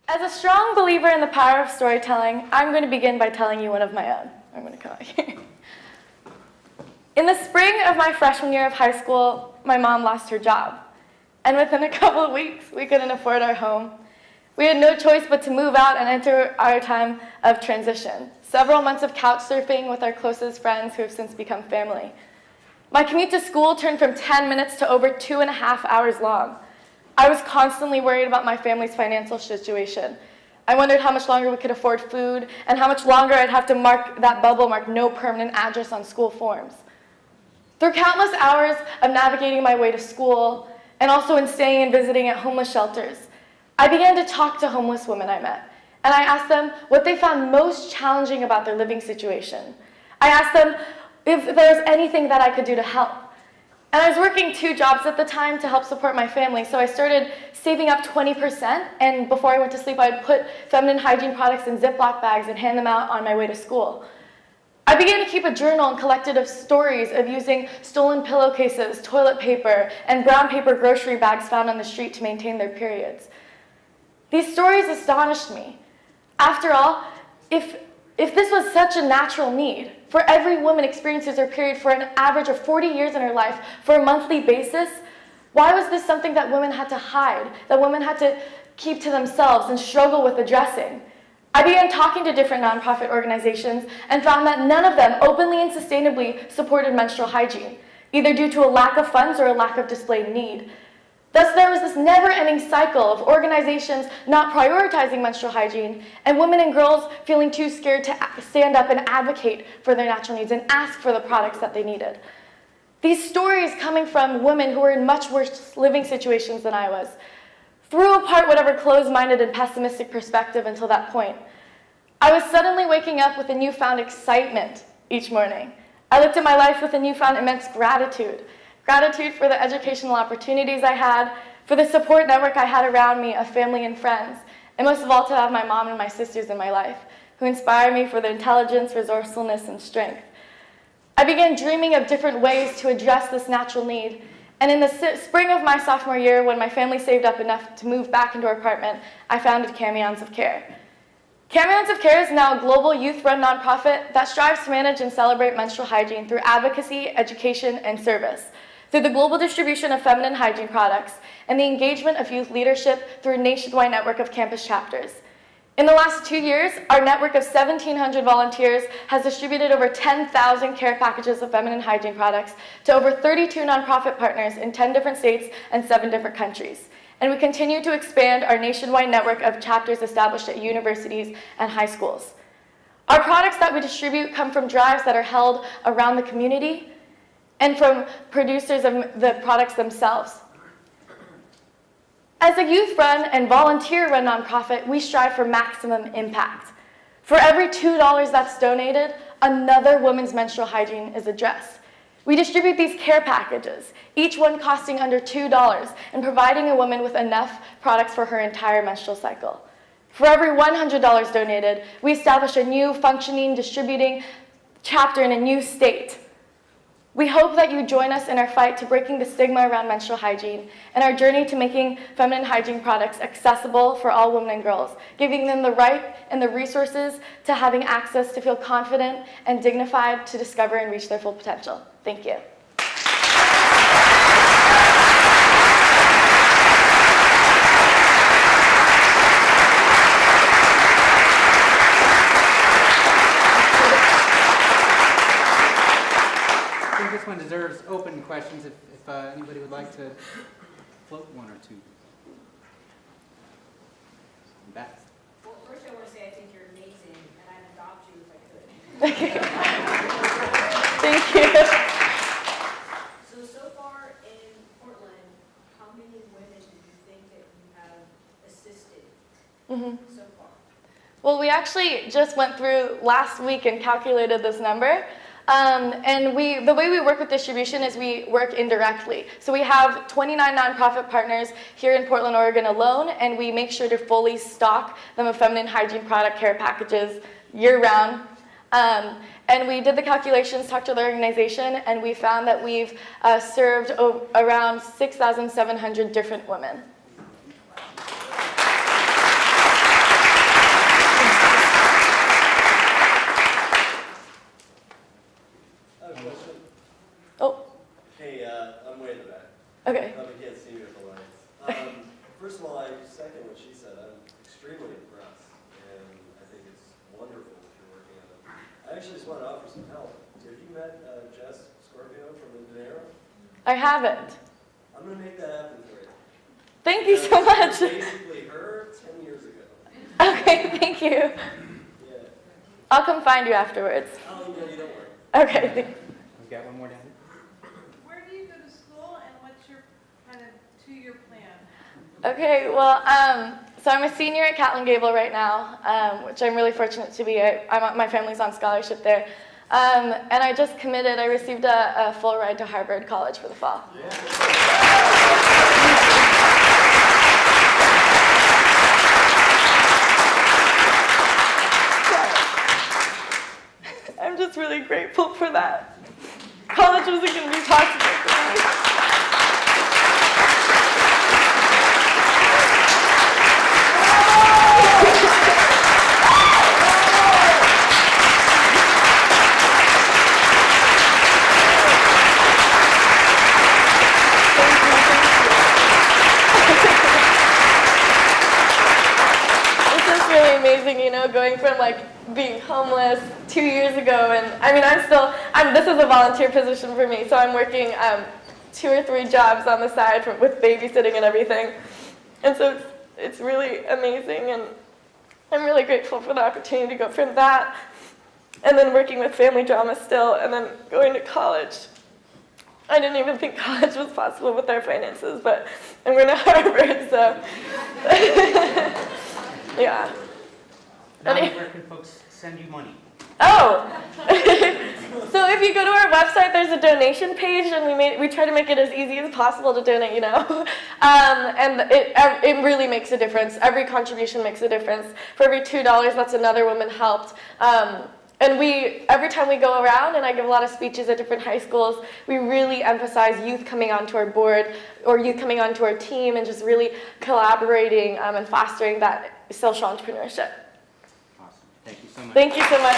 As a strong believer in the power of storytelling, I'm going to begin by telling you one of my own. I'm going to come out here. In the spring of my freshman year of high school, my mom lost her job. And within a couple of weeks, we couldn't afford our home. We had no choice but to move out and enter our time of transition. Several months of couch surfing with our closest friends who have since become family. My commute to school turned from 10 minutes to over 2.5 hours long. I was constantly worried about my family's financial situation. I wondered how much longer we could afford food and how much longer I'd have to mark that bubble mark no permanent address on school forms. Through countless hours of navigating my way to school and also in staying and visiting at homeless shelters, I began to talk to homeless women I met, and I asked them what they found most challenging about their living situation. I asked them if there was anything that I could do to help. And I was working 2 jobs at the time to help support my family, so I started saving up 20%, and before I went to sleep, I would put feminine hygiene products in Ziploc bags and hand them out on my way to school. I began to keep a journal and collected of stories of using stolen pillowcases, toilet paper, and brown paper grocery bags found on the street to maintain their periods. These stories astonished me. After all, if this was such a natural need, for every woman experiences her period for an average of 40 years in her life for a monthly basis, why was this something that women had to hide, that women had to keep to themselves and struggle with addressing? I began talking to different nonprofit organizations and found that none of them openly and sustainably supported menstrual hygiene, either due to a lack of funds or a lack of displayed need. Thus, there was this never-ending cycle of organizations not prioritizing menstrual hygiene and women and girls feeling too scared to stand up and advocate for their natural needs and ask for the products that they needed. These stories coming from women who were in much worse living situations than I was threw apart whatever closed-minded and pessimistic perspective until that point. I was suddenly waking up with a newfound excitement each morning. I looked at my life with a newfound immense gratitude. Gratitude for the educational opportunities I had, for the support network I had around me of family and friends, and most of all to have my mom and my sisters in my life, who inspire me for their intelligence, resourcefulness, and strength. I began dreaming of different ways to address this natural need, and in the spring of my sophomore year, when my family saved up enough to move back into our apartment, I founded Camions of Care. Camions of Care is now a global youth-run nonprofit that strives to manage and celebrate menstrual hygiene through advocacy, education, and service, through the global distribution of feminine hygiene products, and the engagement of youth leadership through a nationwide network of campus chapters. In the last 2 years, our network of 1,700 volunteers has distributed over 10,000 care packages of feminine hygiene products to over 32 nonprofit partners in 10 different states and 7 different countries. And we continue to expand our nationwide network of chapters established at universities and high schools. Our products that we distribute come from drives that are held around the community and from producers of the products themselves. As a youth-run and volunteer-run nonprofit, we strive for maximum impact. For every $2 that's donated, another woman's menstrual hygiene is addressed. We distribute these care packages, each one costing under $2 and providing a woman with enough products for her entire menstrual cycle. For every $100 donated, we establish a new functioning, distributing chapter in a new state. We hope that you join us in our fight to breaking the stigma around menstrual hygiene and our journey to making feminine hygiene products accessible for all women and girls, giving them the right and the resources to having access to feel confident and dignified to discover and reach their full potential. Thank you. This one deserves open questions if anybody would like to float one or two. Beth. Well, first I want to say I think you're amazing, and I'd adopt you if I could. Thank you. So far in Portland, how many women do you think that you have assisted so far? Well, we actually just went through last week and calculated this number. And the way we work with distribution is we work indirectly. So we have 29 nonprofit partners here in Portland, Oregon alone, and we make sure to fully stock them with feminine hygiene product care packages year-round. And we did the calculations, talked to the organization, and we found that we've served around 6,700 different women. I haven't. I'm going to make that happen for you. Thank you so much. Basically her 10 years ago. Okay, thank you. Yeah. I'll come find you afterwards. I'll email you, don't worry. Okay, thanks. We've got one more down here. Where do you go to school and what's your kind of 2-year plan? Okay, well, so I'm a senior at Catlin Gable right now, which I'm really fortunate to be. My family's on scholarship there. And I just committed, I received a full ride to Harvard College for the fall. So, I'm just really grateful for that. College wasn't going to be possible for me. Amazing, you know, going from like being homeless 2 years ago, and I mean, this is a volunteer position for me, so I'm working 2 or 3 jobs on the side with babysitting and everything, and so it's really amazing, and I'm really grateful for the opportunity to go from that, and then working with family drama still, and then going to college. I didn't even think college was possible with our finances, but I'm going to Harvard, so yeah. Now, where can folks send you money? Oh! So if you go to our website, there's a donation page, and we try to make it as easy as possible to donate, you know. And it really makes a difference. Every contribution makes a difference. For every $2, that's another woman helped. And every time we go around, and I give a lot of speeches at different high schools, we really emphasize youth coming onto our board, or youth coming onto our team, and just really collaborating and fostering that social entrepreneurship. Awesome. Thank you so much. Thank you so much.